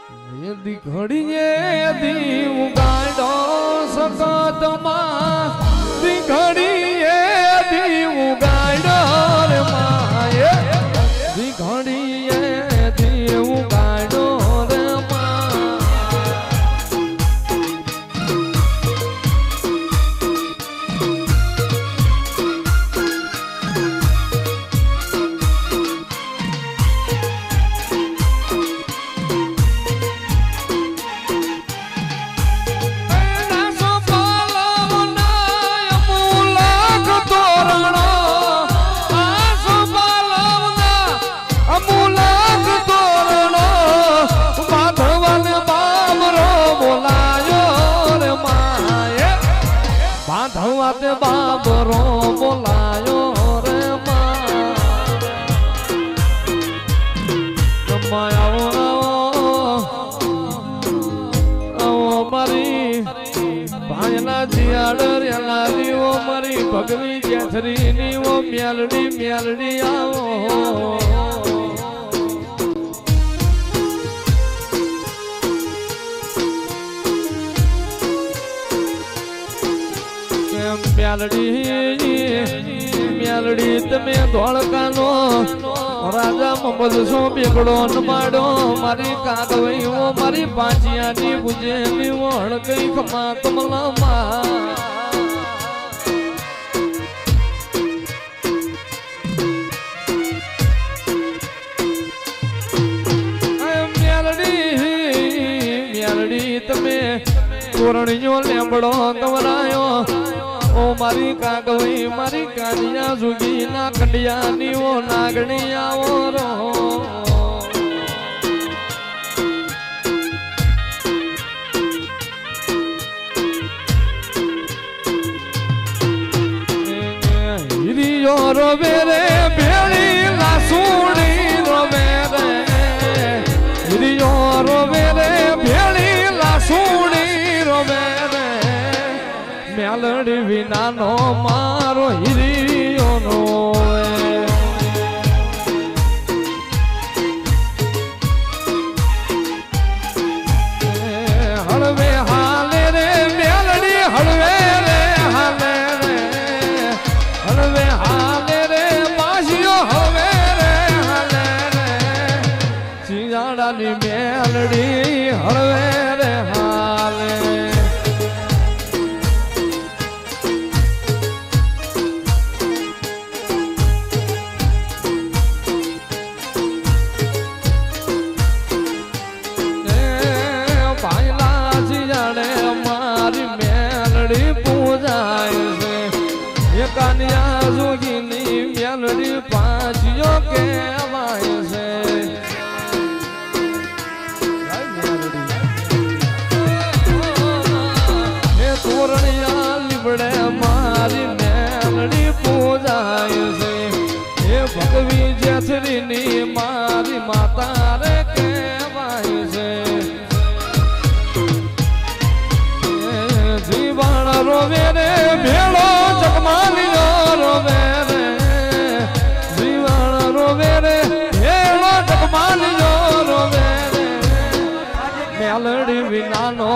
દીઘડીએ દીવ ગાડો સકતમાં દીઘડીએ દીવ ગાડો રે માએ દીઘડીએ દીવ ગાડો રે ધવાતે બાબરો બોલાયો રે આવો મારી ભાઈના જીયાડર એલા દીવો મારી ભગવી જેથરી નીવો મેલડી મેલડી આવો મેલડી તમે ધોળકાનો રાજા મોહમ્મદ સો બેગડો નમાડો મારી કાગવઈ ઓ મારી પાંચિયાની બુજેલી વણ કઈ કમા કમલામાં મેલડી તમે તોરણીયો લેમડો કવરાયો ઓ મારી કાગવી મારી કાનિયા જુગી ના કંડિયાની ઓ નાગણી આવો રો હિરિયો રોવે રે ભેળી લાસુડી રોવે રે હિરિયો રોવે રે ભેળી લાસુડી રોવે રે મેલડી વિનાનો મારો હિરિયો નો હળવે હાલે રે મેલડી હળવે રે હાલે રે હળવે હાલે રે બાજીઓ હળવે રે હાલે રે ચિયાડાની મેલડી હળવે રે હાલે કાનિયા જોગીની મેલડી પાછીઓ કહેવાય છે હે તોરણિયા લીબડે મારી મેલડી પૂજાય છે હે ભગવી જેથરીની મારી માતા રે કહેવાય છે જીવન રોવે રે ભેળો જગમાલિયો રોવે રે જીવન રોવે રે ભેળો જગમાલિયો રોવે રે મેલડી વિનાનો